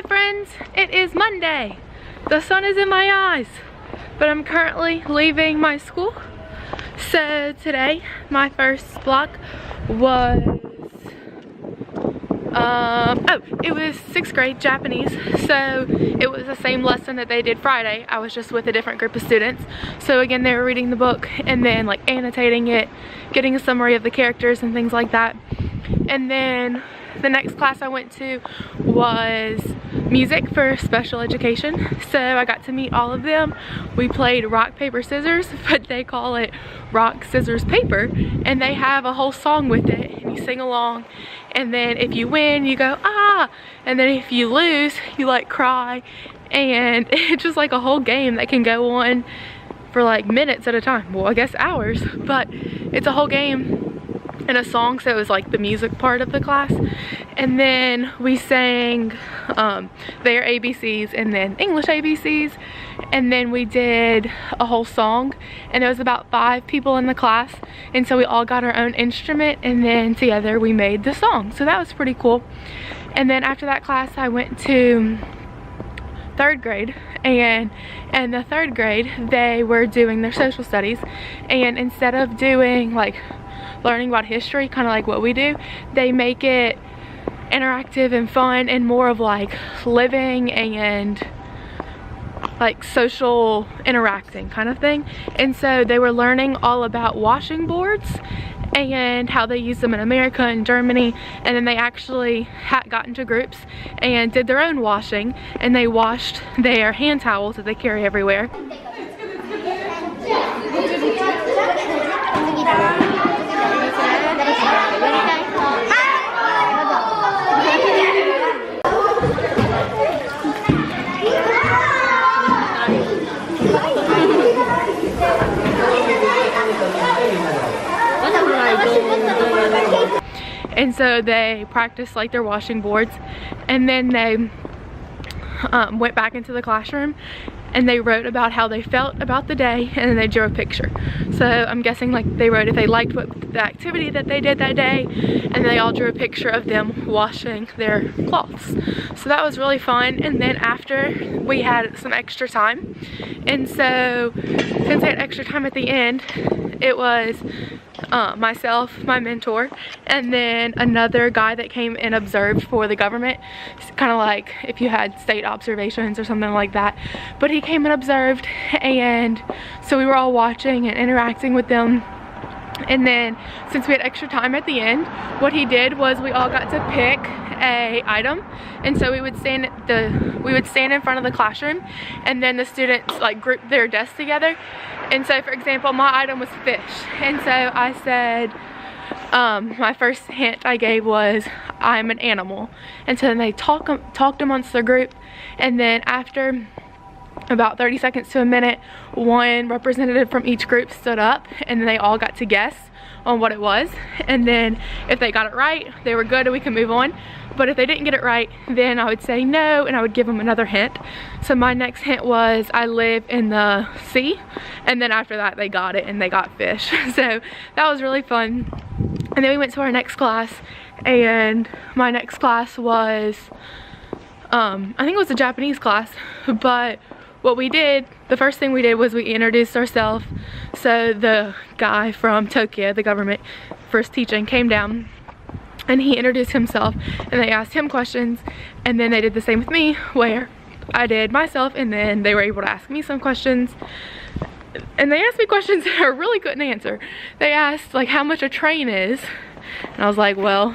Hi friends, it is Monday. The sun is in my eyes, but I'm currently leaving my school. So today, my first block was, it was 6th grade Japanese. So it was the same lesson that they did Friday. I was just with a different group of students. So again, they were reading the book and then like annotating it, getting a summary of the characters and things like that. And then the next class I went to was music for special education. So I got to meet all of them. We played rock, paper, scissors, but they call it rock, scissors, paper. And they have a whole song with it and you sing along. And then if you win, you go, ah! And then if you lose, you like cry. And it's just like a whole game that can go on for like minutes at a time. Well, I guess hours, but it's a whole game and a song, so it was like the music part of the class. And then we sang their ABCs and then English ABCs, and then we did a whole song, and there was about 5 people in the class, and so we all got our own instrument and then together we made the song. So that was pretty cool. And then after that class I went to 3rd grade, and in the 3rd grade they were doing their social studies, and instead of doing like learning about history, kind of like what we do, they make it interactive and fun and more of like living and like social interacting kind of thing. And so they were learning all about washing boards and how they use them in America and Germany, and then they actually got into groups and did their own washing, and they washed their hand towels that they carry everywhere. And so they practiced like their washing boards, and then they went back into the classroom and they wrote about how they felt about the day, and then they drew a picture. So I'm guessing like they wrote if they liked the activity that they did that day, and they all drew a picture of them washing their cloths. So that was really fun. And then after, we had some extra time, and so since I had extra time at the end, it was myself, my mentor, and then another guy that came and observed for the government. It's kind of like if you had state observations or something like that, but he came and observed, and so we were all watching and interacting with them. And then since we had extra time at the end, what he did was we all got to pick a item, and so we would stand in front of the classroom, and then the students like grouped their desks together. And so for example, my item was fish, and so I said, my first hint I gave was I'm an animal. And so then they talked amongst the group, and then after about 30 seconds to a minute, one representative from each group stood up, and then they all got to guess on what it was. And then if they got it right, they were good and we could move on. But if they didn't get it right, then I would say no, and I would give them another hint. So my next hint was I live in the sea, and then after that they got it and they got fish. So that was really fun. And then we went to our next class, and my next class was I think it was a Japanese class, but what we did, the first thing we did was we introduced ourselves. So the guy from Tokyo, the government first teaching, came down and he introduced himself, and they asked him questions, and then they did the same with me, where I did myself, and then they were able to ask me some questions. And they asked me questions that I really couldn't answer. They asked like how much a train is, and I was like, well,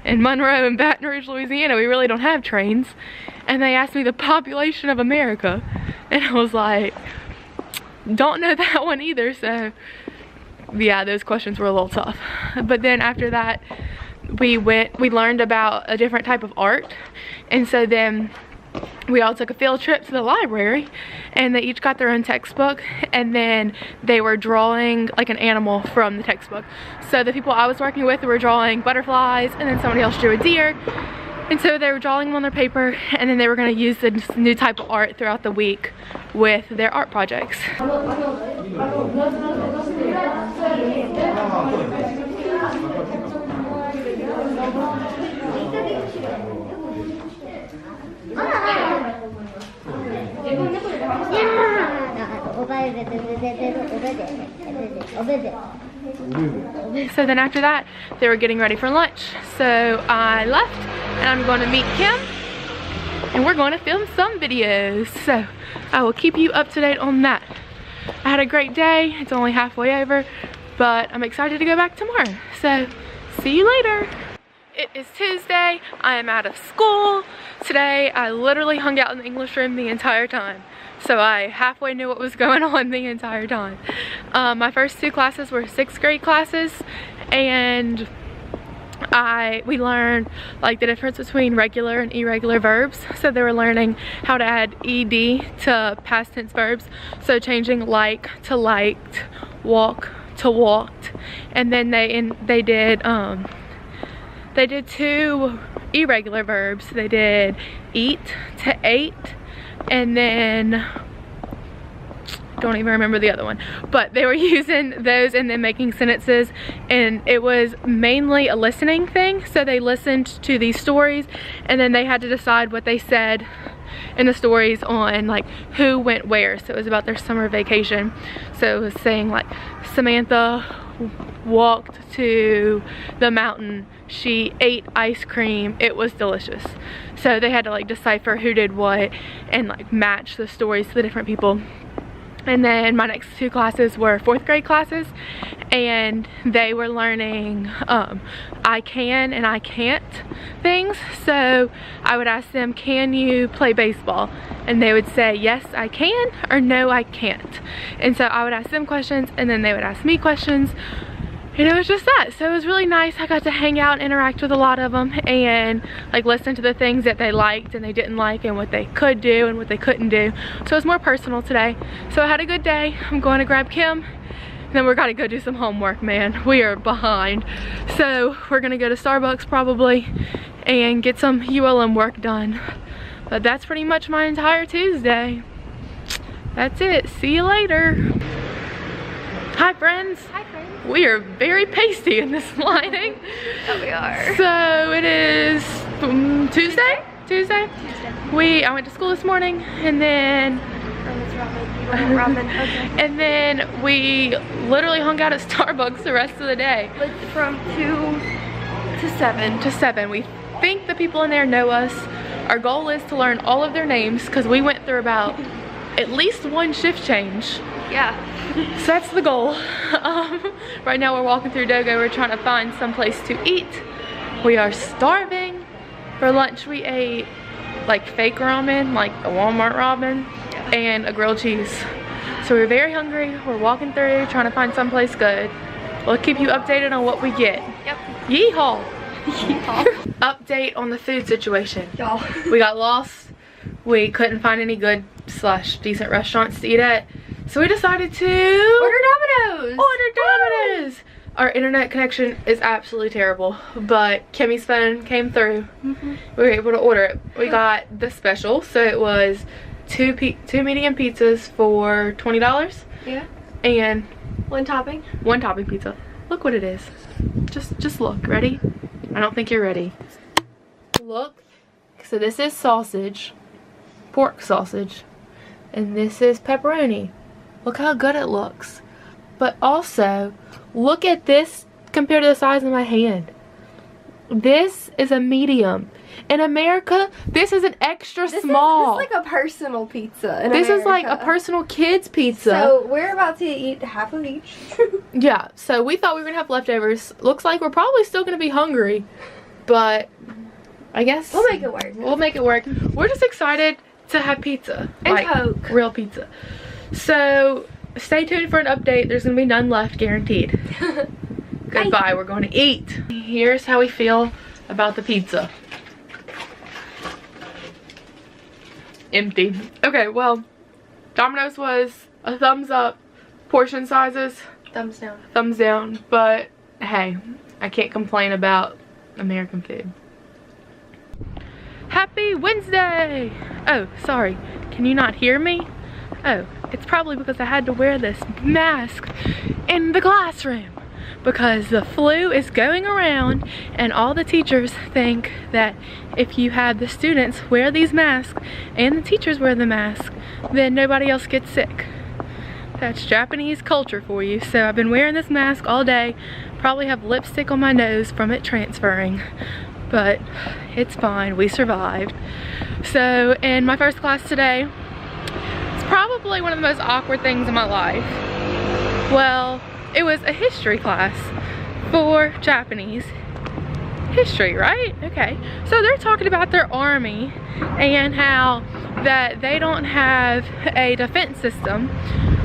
in Monroe and Baton Rouge, Louisiana, we really don't have trains. And they asked me the population of America, and I was like, don't know that one either. So yeah, those questions were a little tough. But then after that, we learned about a different type of art, and so then we all took a field trip to the library, and they each got their own textbook, and then they were drawing like an animal from the textbook. So the people I was working with were drawing butterflies, and then somebody else drew a deer. And so they were drawing them on their paper, and then they were going to use this new type of art throughout the week with their art projects. So then after that, they were getting ready for lunch. So I left and I'm going to meet Kim and we're going to film some videos. So I will keep you up to date on that. I had a great day. It's only halfway over, but I'm excited to go back tomorrow. So see you later. It is Tuesday. I am out of school. Today I literally hung out in the English room the entire time. So I halfway knew what was going on the entire time. My first two classes were 6th grade classes, and we learned like the difference between regular and irregular verbs. So they were learning how to add ed to past tense verbs. So changing like to liked, walk to walked, and then they did 2 irregular verbs. They did eat to ate, and then don't even remember the other one, but they were using those and then making sentences, and it was mainly a listening thing. So they listened to these stories and then they had to decide what they said in the stories on like who went where. So it was about their summer vacation. So it was saying like Samantha walked to the mountain, she ate ice cream, it was delicious. So they had to like decipher who did what and like match the stories to the different people. And then my next 2 classes were 4th grade classes, and they were learning I can and I can't things. So I would ask them, can you play baseball? And they would say, yes I can, or no I can't. And so I would ask them questions and then they would ask me questions. And it was just that. So it was really nice. I got to hang out and interact with a lot of them and like listen to the things that they liked and they didn't like and what they could do and what they couldn't do. So it was more personal today. So I had a good day. I'm going to grab Kim and then we're gonna go do some homework, man. We are behind. So we're gonna go to Starbucks probably and get some ULM work done. But that's pretty much my entire Tuesday. That's it. See you later. Hi friends. Hi friends. We are very pasty in this lighting. Oh, we are. So it is Tuesday? I went to school this morning and then Okay. and then we literally hung out at Starbucks the rest of the day. Like from 2 to 7. To 7. We think the people in there know us. Our goal is to learn all of their names because we went through about at least 1 shift change. Yeah. So that's the goal. Right now we're walking through Dogo. We're trying to find some place to eat. We are starving. For lunch we ate like fake ramen, like a Walmart ramen, yeah, and a grilled cheese. So we're very hungry. We're walking through trying to find someplace good. We'll keep you updated on what we get. Yep. Yeehaw. Yeehaw. Update on the food situation. Y'all. We got lost. We couldn't find any good / decent restaurants to eat at. So we decided to order Domino's. Our internet connection is absolutely terrible, but Kimmy's phone came through. We were able to order it. We got the special, so it was two medium pizzas for $20. Yeah. And 1 topping. 1 topping pizza. Look what it is. Just look. Ready? I don't think you're ready. Look. So this is sausage, pork sausage, and this is pepperoni. Look how good it looks. But also, look at this compared to the size of my hand. This is a medium. In America, this is an extra small. This is like a personal pizza in This America. is like a personal kid's pizza. So we're about to eat half of each. Yeah, so we thought we were gonna have leftovers. Looks like we're probably still gonna be hungry, but I guess we'll make it work. We'll make it work. We're just excited to have pizza. And like Coke. Real pizza. So stay tuned for an update. There's gonna be none left, guaranteed. Goodbye, we're going to eat. Here's how we feel about the pizza. Empty. Okay, well, Domino's was a thumbs up. Portion sizes, Thumbs down. thumbs down. But hey, I can't complain about American food. Happy Wednesday! Oh, sorry. Can you not hear me? Oh, it's probably because I had to wear this mask in the classroom. because the flu is going around and all the teachers think that if you have the students wear these masks and the teachers wear the mask, then nobody else gets sick. That's Japanese culture for you. So I've been wearing this mask all day. Probably have lipstick on my nose from it transferring, but it's fine, we survived. So in my first class today, it's probably one of the most awkward things in my life. Well, it was a history class for Japanese history, right? Okay, so they're talking about their army and how that they don't have a defense system.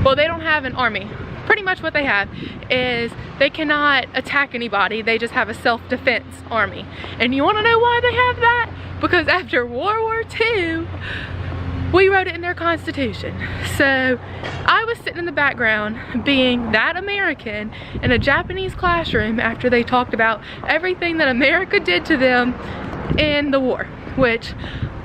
Well, they don't have an army. Pretty much what they have is they cannot attack anybody. They just have a self-defense army. And you want to know why they have that? Because after World War II, we wrote it in their Constitution. So I was sitting in the background being that American in a Japanese classroom after they talked about everything that America did to them in the war, which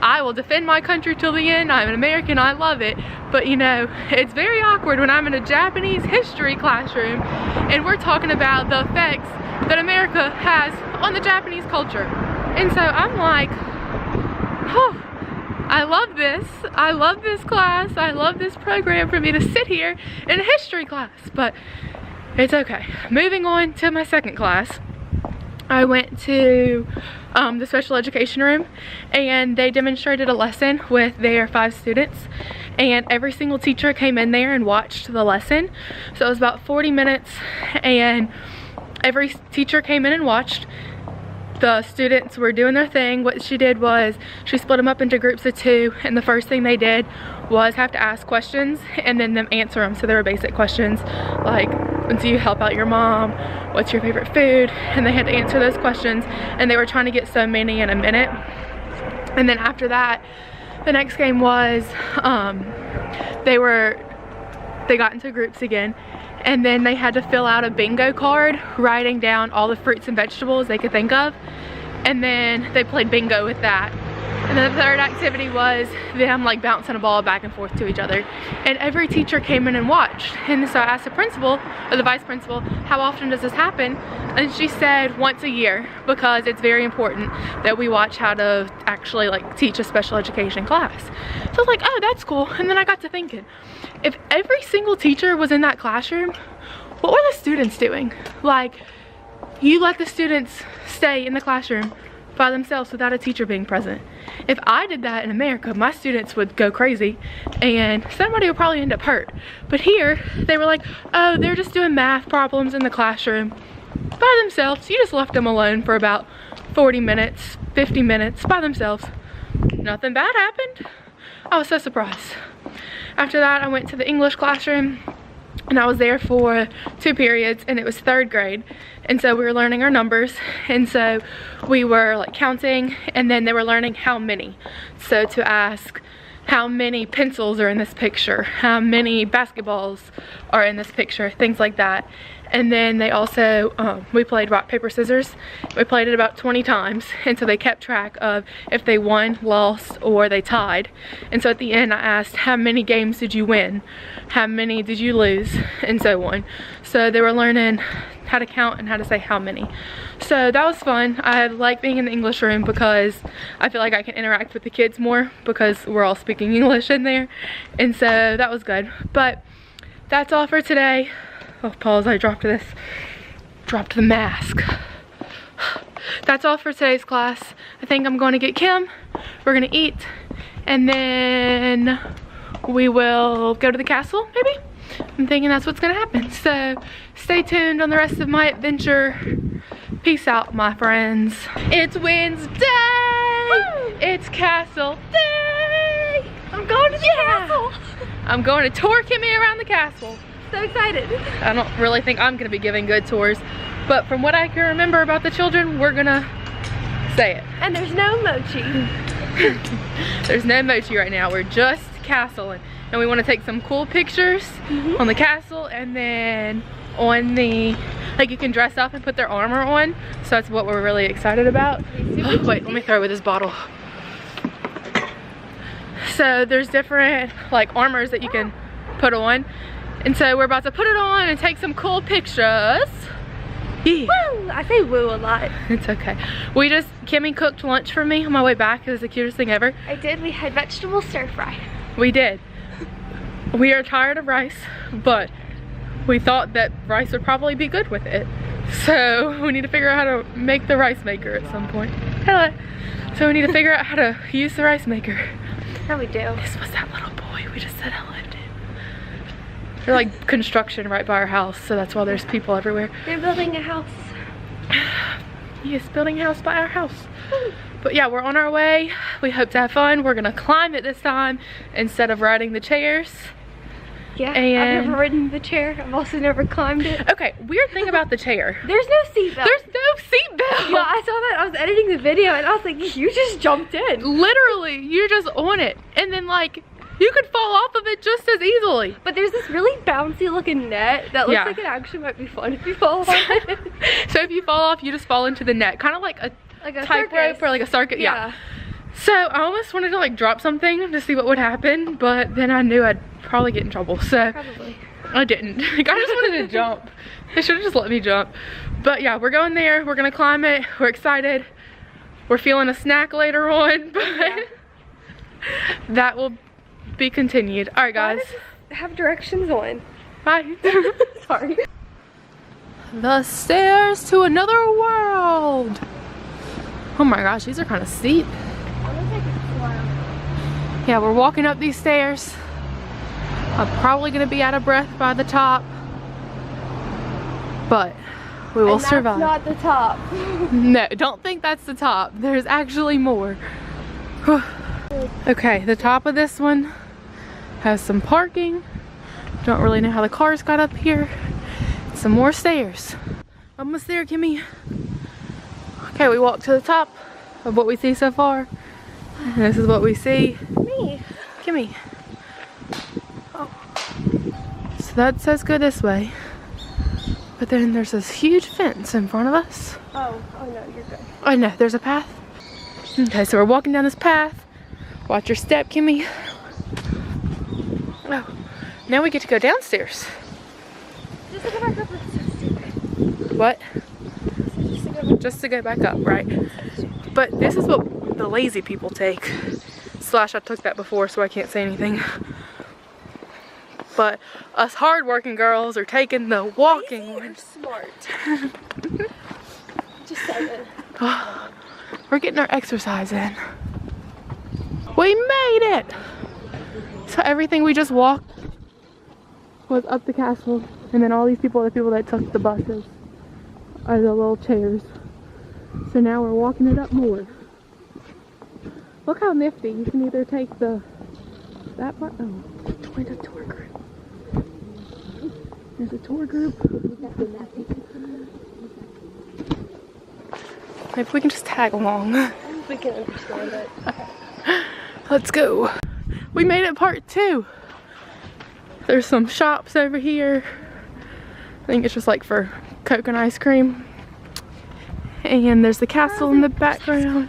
I will defend my country till the end. I'm an American, I love it. But you know, it's very awkward when I'm in a Japanese history classroom and we're talking about the effects that America has on the Japanese culture. And so I'm like, oh, I love this. I love this class. I love this program for me to sit here in a history class, but it's okay. Moving on to my second class. I went to the special education room and they demonstrated a lesson with their 5 students, and every single teacher came in there and watched the lesson. So it was about 40 minutes and every teacher came in and watched. The students were doing their thing. What she did was she split them up into groups of 2, and the first thing they did was have to ask questions and then them answer them. So there were basic questions like, do you help out your mom? What's your favorite food? And they had to answer those questions, and they were trying to get so many in a minute. And then after that, the next game was they got into groups again, and then they had to fill out a bingo card writing down all the fruits and vegetables they could think of, and then they played bingo with that. And then the third activity was them like bouncing a ball back and forth to each other, and every teacher came in and watched. And so I asked the principal or the vice principal, how often does this happen? And she said once a year, because it's very important that we watch how to actually like teach a special education class. So I was like, oh, that's cool. And then I got to thinking, if every single teacher was in that classroom, what were the students doing? Like, you let the students stay in the classroom by themselves without a teacher being present. If I did that in America, my students would go crazy and somebody would probably end up hurt. But here, they were like, oh, they're just doing math problems in the classroom by themselves. You just left them alone for about 40 minutes, 50 minutes by themselves. Nothing bad happened. I was so surprised. After that, I went to the English classroom, and I was there for 2 periods, and it was 3rd grade. And so we were learning our numbers, and so we were like counting, and then they were learning how many. So to ask how many pencils are in this picture, how many basketballs are in this picture, things like that. And then they also, we played rock, paper, scissors. We played it about 20 times, and so they kept track of if they won, lost, or they tied. And so at the end I asked, how many games did you win? How many did you lose? And so on. So they were learning how to count and how to say how many. So that was fun. I like being in the English room because I feel like I can interact with the kids more because we're all speaking English in there. And so that was good. But that's all for today. Oh, pause, I dropped the mask. That's all for today's class. I think I'm going to get Kim, we're gonna eat, and then we will go to the castle, maybe? I'm thinking that's what's gonna happen. So stay tuned on the rest of my adventure. Peace out, my friends. It's Wednesday! Woo! It's castle day! I'm going to the castle! I'm going to tour Kimmy around the castle. So excited. I don't really think I'm gonna be giving good tours, but from what I can remember about the children, we're gonna say it. And there's no mochi. There's no mochi right now. We're just castling, and we want to take some cool pictures on the castle, and then on the, like, you can dress up and put their armor on, so that's what we're really excited about. Oh, wait, let me throw away this bottle. So there's different like armors that you can put on. And so we're about to put it on and take some cool pictures. Yeah. Woo! I say woo a lot. It's okay. Kimmy cooked lunch for me on my way back. It was the cutest thing ever. I did. We had vegetable stir fry. We did. We are tired of rice, but we thought that rice would probably be good with it. So we need to figure out how to make the rice maker at some point. Hello. So we need to figure out how to use the rice maker. How we do? This was that little boy we just said hello to. They're like construction right by our house, so that's why there's people everywhere. They're building a house. Yes, building a house by our house. But yeah, we're on our way. We hope to have fun. We're gonna climb it this time instead of riding the chairs. Yeah, And I've never ridden the chair. I've also never climbed it. Okay, weird thing about the chair. There's no seatbelt. There's no seatbelt. Yeah, I saw that. I was editing the video and I was like, you just jumped in. Literally, you're just on it. And then like, you could fall off of it just as easily. But there's this really bouncy looking net that looks like it actually might be fun if you fall off it. So if you fall off, you just fall into the net. Kind of like a tightrope or like a circuit. Yeah. So I almost wanted to like drop something to see what would happen, but then I knew I'd probably get in trouble. So probably. I didn't. Like, I just wanted to jump. They should have just let me jump. But yeah, we're going there. We're gonna climb it. We're excited. We're feeling a snack later on, but that will be continued. All right, guys. Have directions on. Bye. Sorry. The stairs to another world. Oh my gosh, these are kind of steep. Yeah, we're walking up these stairs. I'm probably gonna be out of breath by the top, but we will survive. That's not the top. No, don't think that's the top. There's actually more. Okay, the top of this one has some parking. Don't really know how the cars got up here. Some more stairs. Almost there, Kimmy. Okay, we walked to the top of what we see so far. And this is what we see. Me. Kimmy. Oh. So that says go this way. But then there's this huge fence in front of us. Oh no, you're good. Oh no, there's a path. Okay, so we're walking down this path. Watch your step, Kimmy. Oh, now we get to go downstairs. Just to go back up. What? Just to go back up, right? But this is what the lazy people take. Slash, I took that before, so I can't say anything. But us hard-working girls are taking the walking one. Smart. Just saying. We're getting our exercise in. We made it! So everything we just walked was up the castle, and then all these people are the people that took the buses, are the little chairs. So now we're walking it up more. Look how nifty. You can either take that part. Oh, join a tour group. There's a tour group. Maybe we can just tag along. We can understand it. Let's go. We made it part 2. There's some shops over here. I think it's just like for Coke and ice cream. And there's the castle in the background.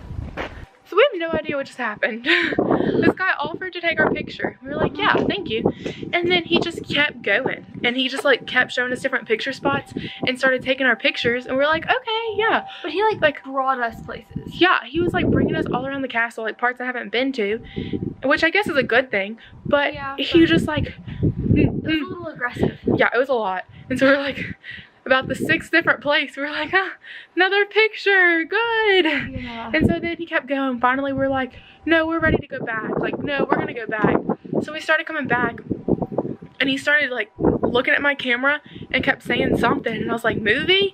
So we have no idea what just happened. This guy offered to take our picture. We were like, yeah, thank you. And then he just kept going. And he just like kept showing us different picture spots and started taking our pictures. And we're like, okay, yeah. But he like brought us places. Yeah, he was like bringing us all around the castle, like parts I haven't been to, which I guess is a good thing. But yeah, he was just like, it was a little aggressive. Yeah, it was a lot. And so we're like, about the 6th different place, we were like, another picture, good. Yeah. And so then he kept going. Finally, we're like, no, we're ready to go back. Like, no, we're gonna go back. So we started coming back, and he started like looking at my camera and kept saying something. And I was like, movie?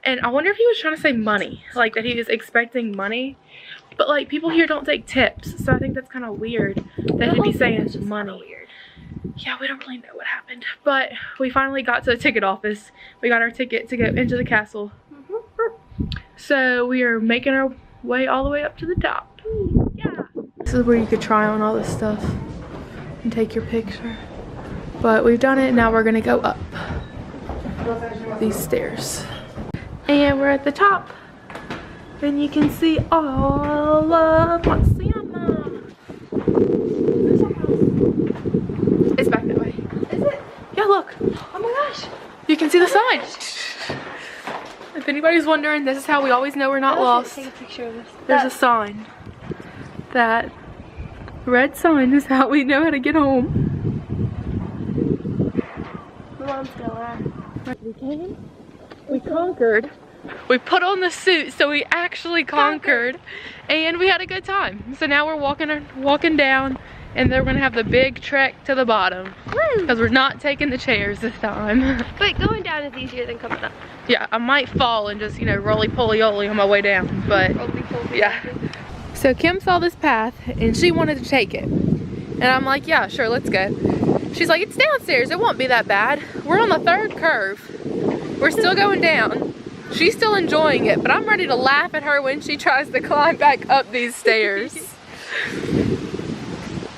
And I wonder if he was trying to say money, like that he was expecting money. But like people here don't take tips, so I think that's kind of weird that he'd be saying money. Weird. Yeah, we don't really know what happened, but we finally got to the ticket office. We got our ticket to go into the castle. So we are making our way all the way up to the top. Yeah. This is where you could try on all this stuff and take your picture. But we've done it, now we're gonna go up these stairs. And we're at the top. And you can see all of Matsuyama. It's back that way. Is it? Yeah, look. Oh my gosh. You can see the sign. anybody's wondering, this is how we always know we're not lost. Take a picture of this. There's a sign. That red sign is how we know how to get home. My mom's gonna laugh. We came. We conquered. We put on the suit, so we actually conquered. And we had a good time. So now we're walking down, and then we're gonna have the big trek to the bottom. Because we're not taking the chairs this time. But going down is easier than coming up. Yeah, I might fall and just, you know, roly-poly-oly on my way down, but yeah. So Kim saw this path and she wanted to take it. And I'm like, yeah, sure, let's go. She's like, it's downstairs, it won't be that bad. We're on the 3rd curve. We're still going down. She's still enjoying it, but I'm ready to laugh at her when she tries to climb back up these stairs.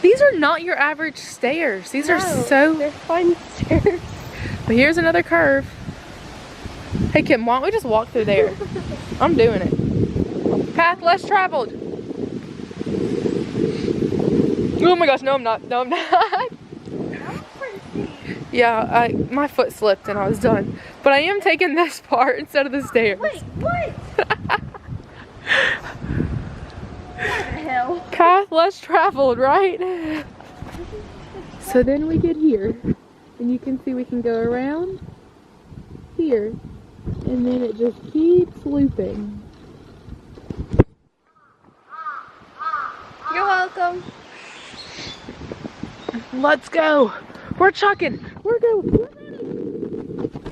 These are not your average stairs. These are so... They're fun stairs. But here's another curve. Hey Kim, why don't we just walk through there? I'm doing it. Path less traveled. Oh my gosh, no I'm not. No I'm not. Yeah, my foot slipped and I was done. But I am taking this part instead of the stairs. Wait, what? What the hell? Path less traveled, right? So then we get here. And you can see we can go around here. And then it just keeps looping. You're welcome. Let's go. We're chucking. We're going.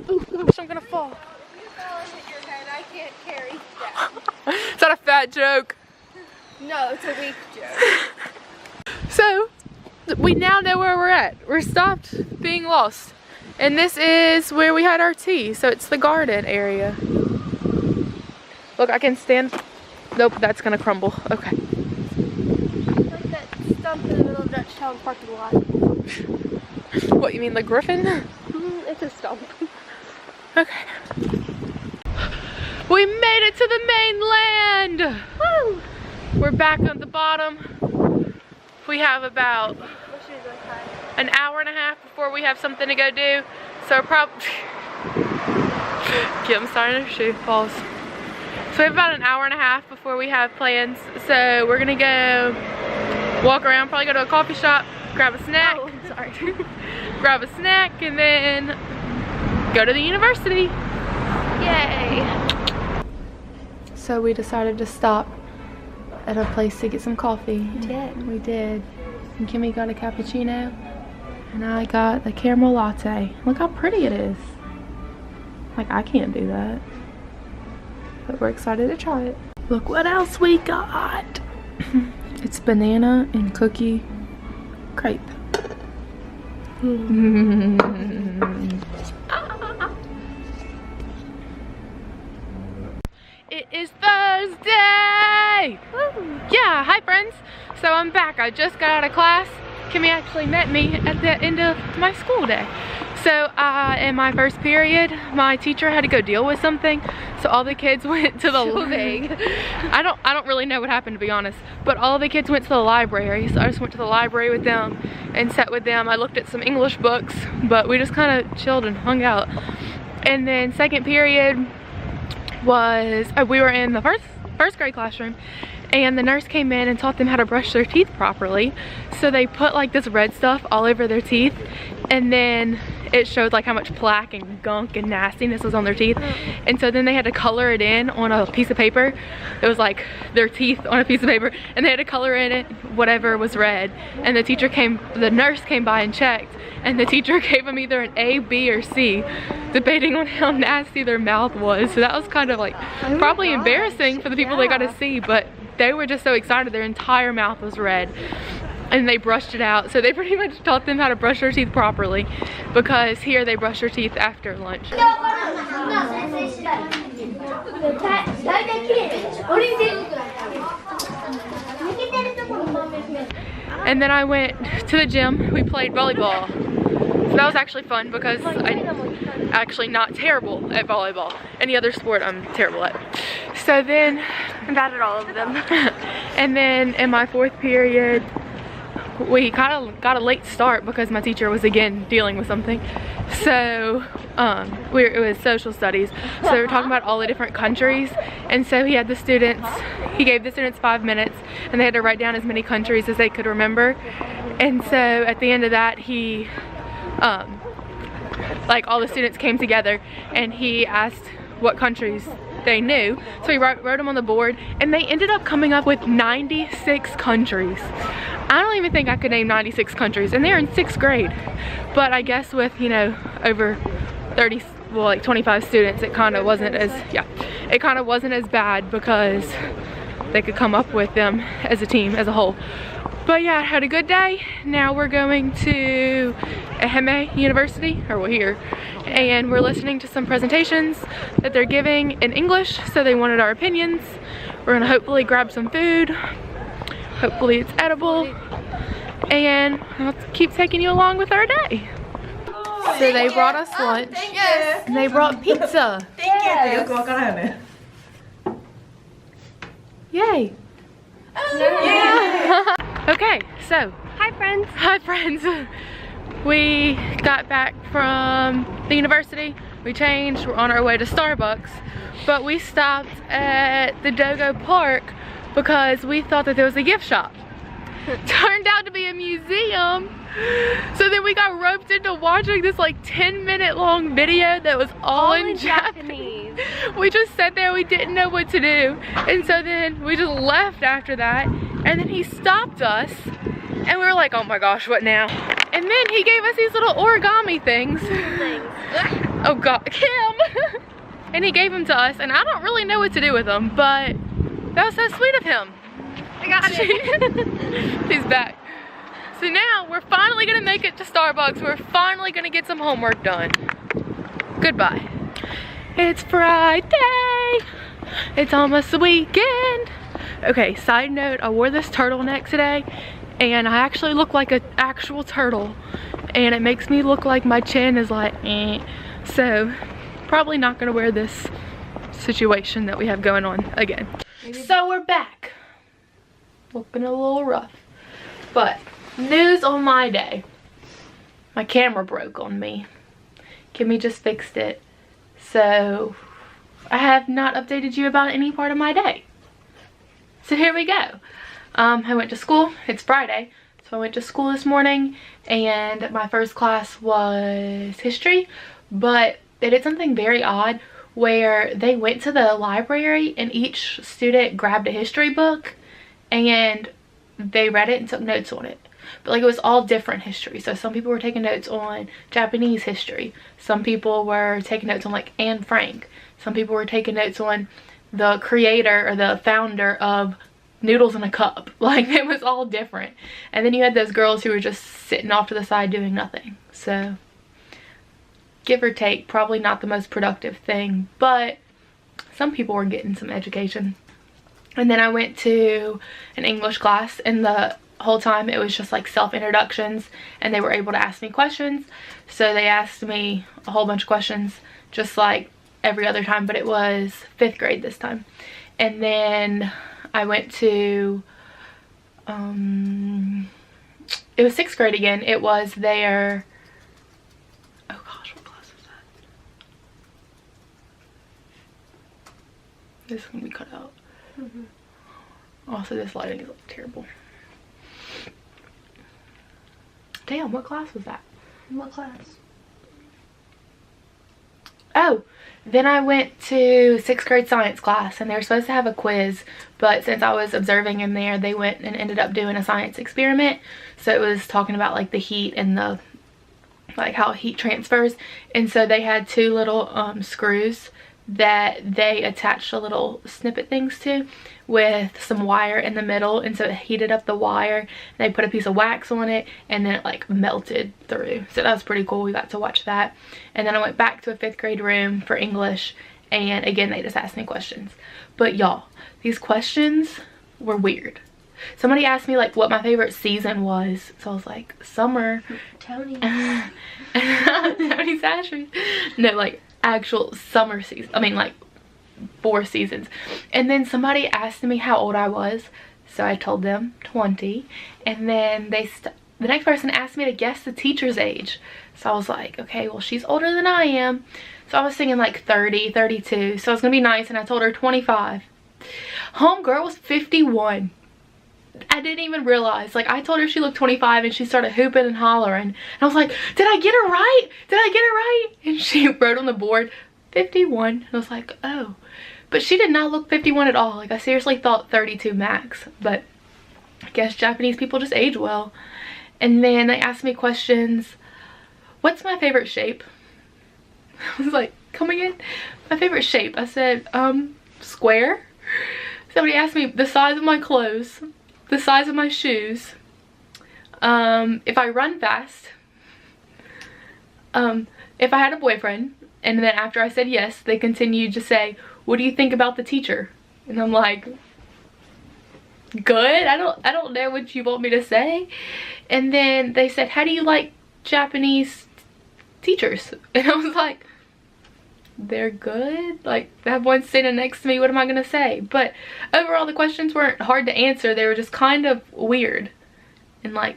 Oh gosh, I'm gonna fall. You fall and hit your head. I can't carry that. Is that a fat joke? No, it's a weak joke. So, we now know where we're at. We're stopped being lost. And this is where we had our tea. So it's the garden area. Look, I can stand. Nope, that's gonna crumble. Okay. Like that stump in the middle of Dutchtown parking lot. What, you mean the griffin? It's a stump. Okay. We made it to the mainland! Woo! We're back at the bottom. We have about an hour and a half before we have something to go do. So probably... Kim's starting her shoe, falls. So we have about an hour and a half before we have plans. So we're gonna go walk around, probably go to a coffee shop, grab a snack. Oh, sorry. Grab a snack and then go to the university. Yay! So we decided to stop at a place to get some coffee. We did. We did. And Kimmy got a cappuccino and I got the caramel latte. Look how pretty it is. Like, I can't do that. But we're excited to try it. Look what else we got. It's banana and cookie crepe. It is Thursday! Woo. Yeah, hi friends. So I'm back. I just got out of class. Kimmy actually met me at the end of my school day. So in my first period, my teacher had to go deal with something. So all the kids went to the I don't really know what happened, to be honest. But all the kids went to the library. So I just went to the library with them and sat with them. I looked at some English books, but we just kind of chilled and hung out. And then second period was, we were in the first grade classroom. And the nurse came in and taught them how to brush their teeth properly. So they put like this red stuff all over their teeth, and then it showed like how much plaque and gunk and nastiness was on their teeth. And so then they had to color it in on a piece of paper. It was like their teeth on a piece of paper, and they had to color in it whatever was red. And the nurse came by and checked, and the teacher gave them either an A, B, or C, depending on how nasty their mouth was. So that was kind of like probably embarrassing for the people they got to see, but they were just so excited. Their entire mouth was red and they brushed it out. So they pretty much taught them how to brush their teeth properly, because here they brush their teeth after lunch. And then I went to the gym. We played volleyball. So that was actually fun, because I'm actually not terrible at volleyball. Any other sport I'm terrible at. So then, I'm bad at all of them. And then in my fourth period, we kind of got a late start because my teacher was again dealing with something. So it was social studies, so they were talking about all the different countries, and so he gave the students 5 minutes and they had to write down as many countries as they could remember. And so at the end of that, he like all the students came together and he asked what countries they knew, so he wrote them on the board, and they ended up coming up with 96 countries. I don't even think I could name 96 countries, and they're in 6th grade. But I guess with, you know, over 30, well, like 25 students, it kind of wasn't as, it kind of wasn't as bad because they could come up with them as a team, as a whole. But yeah, I had a good day. Now we're going to Ehime University, or we're here, and we're listening to some presentations that they're giving in English, so they wanted our opinions. We're gonna hopefully grab some food. Hopefully it's edible, and I'll keep taking you along with our day. So they brought us lunch. Yes. And they brought pizza. Yes. Yay. Yeah. Okay, so. Hi friends. Hi friends. We got back from the university. We changed, we're on our way to Starbucks. But we stopped at the Dogo Park because we thought that there was a gift shop. Turned out to be a museum. So then we got roped into watching this like 10-minute long video that was all in Japanese. We just sat there, we didn't know what to do. And so then we just left after that. And then he stopped us and we were like, oh my gosh, what now? And then he gave us these little origami things. Oh God, Kim! And he gave them to us, and I don't really know what to do with them, but that was so sweet of him. I got it. He's back. So now we're finally gonna make it to Starbucks. We're finally gonna get some homework done. Goodbye. It's Friday. It's almost the weekend. Okay, side note, I wore this turtleneck today, and I actually look like an actual turtle, and it makes me look like my chin is like, eh. So probably not gonna wear this situation that we have going on again. So we're back. Looking a little rough, but news on my day. My camera broke on me. Kimmy just fixed it, so I have not updated you about any part of my day. So here we go. I went to school. It's Friday, so I went to school this morning, and my first class was history, but they did something very odd where they went to the library and each student grabbed a history book and they read it and took notes on it. But like it was all different history. So some people were taking notes on Japanese history. Some people were taking notes on like Anne Frank. Some people were taking notes on the creator or the founder of Noodles in a Cup. Like it was all different. And then you had those girls who were just sitting off to the side doing nothing. So give or take, probably not the most productive thing, but some people were getting some education. And then I went to an English class, and the whole time it was just like self-introductions, and they were able to ask me questions. So they asked me a whole bunch of questions just like every other time, but it was 5th grade this time. And then I went to it was 6th grade again. It was their, oh gosh, what class was that? This is gonna be cut out. Also, this lighting is like terrible. Damn, what class was that? What class? Oh, then I went to 6th grade science class, and they were supposed to have a quiz, but since I was observing in there, they went and ended up doing a science experiment. So it was talking about like the heat and the, like how heat transfers. And so they had 2 little screws that they attached a little snippet things to with some wire in the middle, and so it heated up the wire, and they put a piece of wax on it, and then it like melted through. So that was pretty cool. We got to watch that. And then I went back to a 5th grade room for English, and again they just asked me questions. But y'all, these questions were weird. Somebody asked me like what my favorite season was, so I was like summer. Tony. Tony's Ashes. No, like actual summer season. I mean like 4 seasons. And then somebody asked me how old I was, So I told them 20. And then the next person asked me to guess the teacher's age. So I was like, okay, well, she's older than I am. So I was thinking like 30, 32. So I was gonna be nice, and I told her 25. Homegirl was 51. I didn't even realize. Like, I told her she looked 25, and she started hooping and hollering. And I was like, did I get her right? Did I get her right? And she wrote on the board 51. And I was like, oh. But she did not look 51 at all. Like, I seriously thought 32 max. But I guess Japanese people just age well. And then they asked me questions. What's my favorite shape? I was like, come again? My favorite shape. I said, square. Somebody asked me the size of my clothes, the size of my shoes, if I run fast, if I had a boyfriend. And then after I said yes, they continued to say, what do you think about the teacher? And I'm like, good. I don't know what you want me to say. And then they said, how do you like Japanese teachers? And I was like, they're good. Like, I have one sitting next to me, what am I gonna say? But overall, the questions weren't hard to answer. They were just kind of weird and like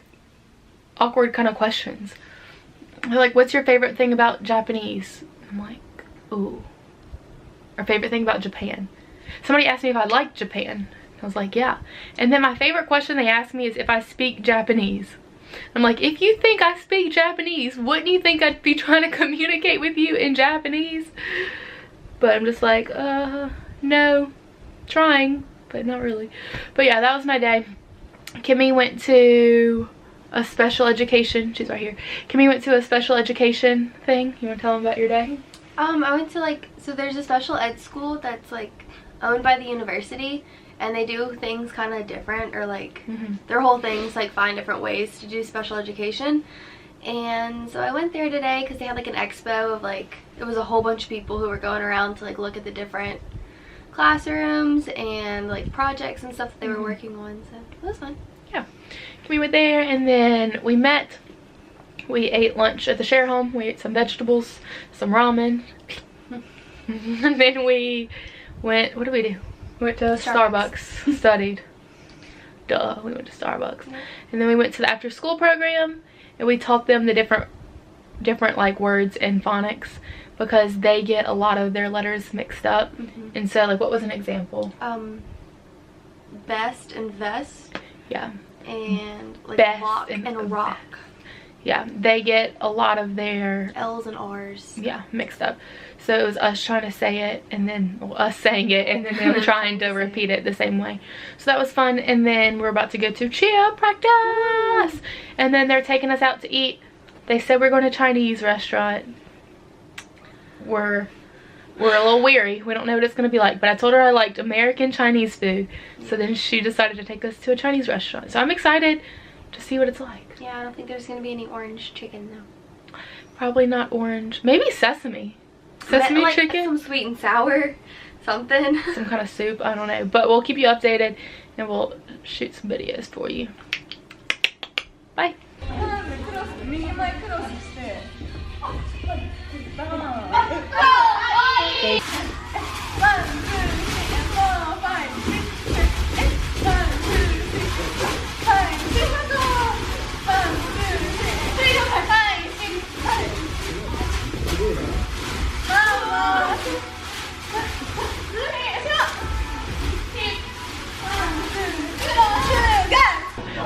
awkward kind of questions. They're like, what's your favorite thing about Japanese? I'm like, ooh. Or favorite thing about Japan. Somebody asked me if I liked Japan. I was like, yeah. And then my favorite question they asked me is if I speak Japanese. I'm like, if you think I speak Japanese, wouldn't you think I'd be trying to communicate with you in Japanese? But I'm just like, no. Trying, but not really. But yeah, that was my day. Kimmy went to a special education. She's right here. Kimmy went to a special education thing. You want to tell them about your day? I went to like, so there's a special ed school that's like owned by the university, and they do things kind of different, or like their whole thing's like find different ways to do special education. And so I went there today because they had like an expo of like, it was a whole bunch of people who were going around to like look at the different classrooms and like projects and stuff that they were working on. So it was fun. Yeah, we went there, and then we met. We ate lunch at the share home. We ate some vegetables, some ramen. And then we went, what did we do? We went to Starbucks, studied. Duh, we went to Starbucks. Yeah. And then we went to the after school program, and we taught them the different like words and phonics, because they get a lot of their letters mixed up. And so like, what was an example? Best and vest. Yeah. And like best lock and rock. Yeah, they get a lot of their L's and R's. Yeah, mixed up. So it was us trying to say it, and then us saying it, and then them trying to repeat it the same way. So that was fun. And then we're about to go to cheer practice, and then they're taking us out to eat. They said we're going to a Chinese restaurant. We're a little weary. We don't know what it's going to be like, but I told her I liked American Chinese food. So then she decided to take us to a Chinese restaurant. So I'm excited to see what it's like. Yeah, I don't think there's going to be any orange chicken though. Probably not orange. Maybe sesame. Sesame like chicken? Some sweet and sour something. Some kind of soup. I don't know. But we'll keep you updated, and we'll shoot some videos for you. Bye.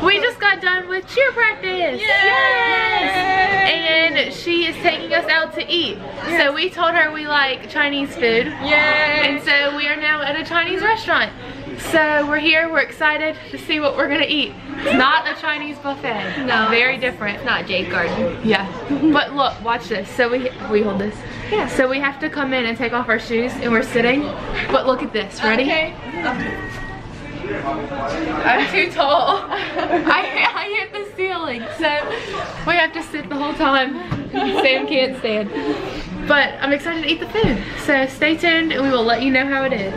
We just got done with cheer practice. Yes! And she is taking us out to eat. Yes. So we told her we like Chinese food. Yes! And so we are now at a Chinese restaurant. So we're here, we're excited to see what we're gonna eat. It's not a Chinese buffet. No. Very different. It's not Jade Garden. Yeah. But look, watch this. So we hold this. Yeah. So we have to come in and take off our shoes, and we're sitting. But look at this. Ready? Okay. I'm too tall. I hit the ceiling, so we have to sit the whole time. Sam can't stand. But I'm excited to eat the food. So stay tuned, and we will let you know how it is.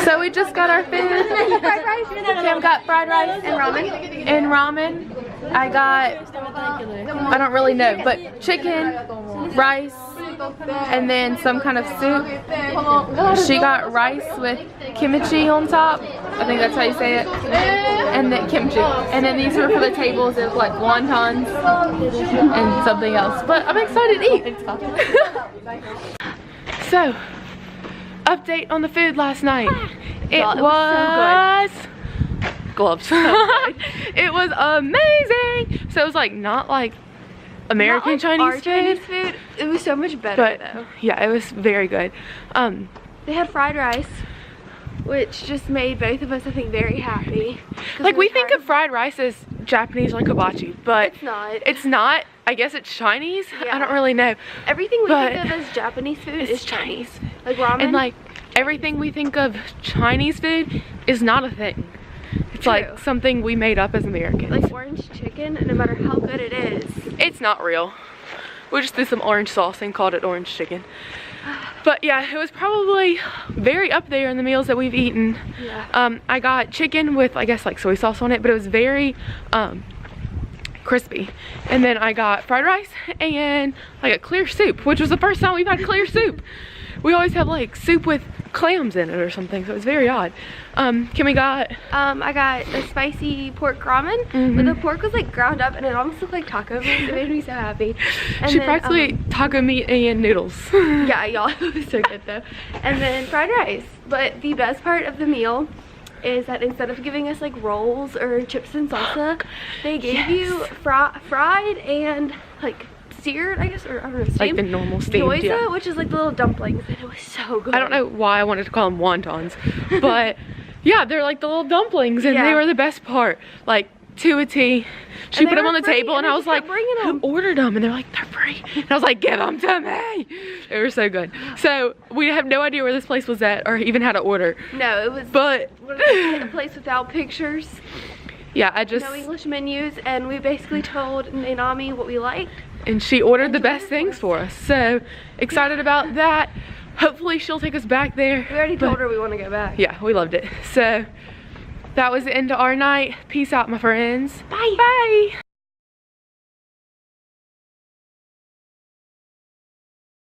So we just got our food. Sam got fried rice and ramen. I got, I don't really know, but chicken, rice, and then some kind of soup. She got rice with kimchi on top. I think that's how you say it. And then kimchi. And then these are for the tables of like wontons and something else. But I'm excited to eat. So, update on the food last night. It was so good. Gloves. It was amazing. So it was like not like American not like Chinese Chinese food. It was so much better though. Yeah, it was very good. They had fried rice, which just made both of us, I think, very happy. Like we think of fried rice as Japanese like hibachi, but it's not. It's not. I guess it's Chinese. Yeah. I don't really know. Everything we think of as Japanese food is Chinese. Like ramen. And like everything we think of Chinese food is not a thing. It's True. like something we made up as Americans. Like orange chicken, no matter how good it is. It's not real. We just did some orange sauce and called it orange chicken. But yeah, it was probably very up there in the meals that we've eaten. Yeah. I got chicken with, I guess, like soy sauce on it, but it was very crispy. And then I got fried rice and like a clear soup, which was the first time we've had clear soup. We always have like soup with clams in it or something, so it was very odd. Kimmy got? I got a spicy pork ramen, but the pork was like ground up and it almost looked like taco meat. It made me so happy. And She then, practically ate taco meat and noodles. Yeah, y'all, it was so good though. And then fried rice. But the best part of the meal is that instead of giving us like rolls or chips and salsa, they gave you fried and like seared, I guess, or I don't know, steamed, like the normal steamed, gyoza, yeah. which is like the little dumplings, and it was so good. I don't know why I wanted to call them wontons, but yeah, they're like the little dumplings, and they were the best part, like to a T. She put them on the table, and I was like, who ordered them? And they're like, they're free. And I was like, give them to me. They were so good. So we have no idea where this place was at, or even how to order. No, it was, but a place without pictures. Yeah, I just no English menus, and we basically told Nainami what we liked. And she ordered the best things for us. So excited about that. Hopefully she'll take us back there. We already told her we want to go back. Yeah, we loved it. So that was the end of our night. Peace out, my friends. Bye. Bye.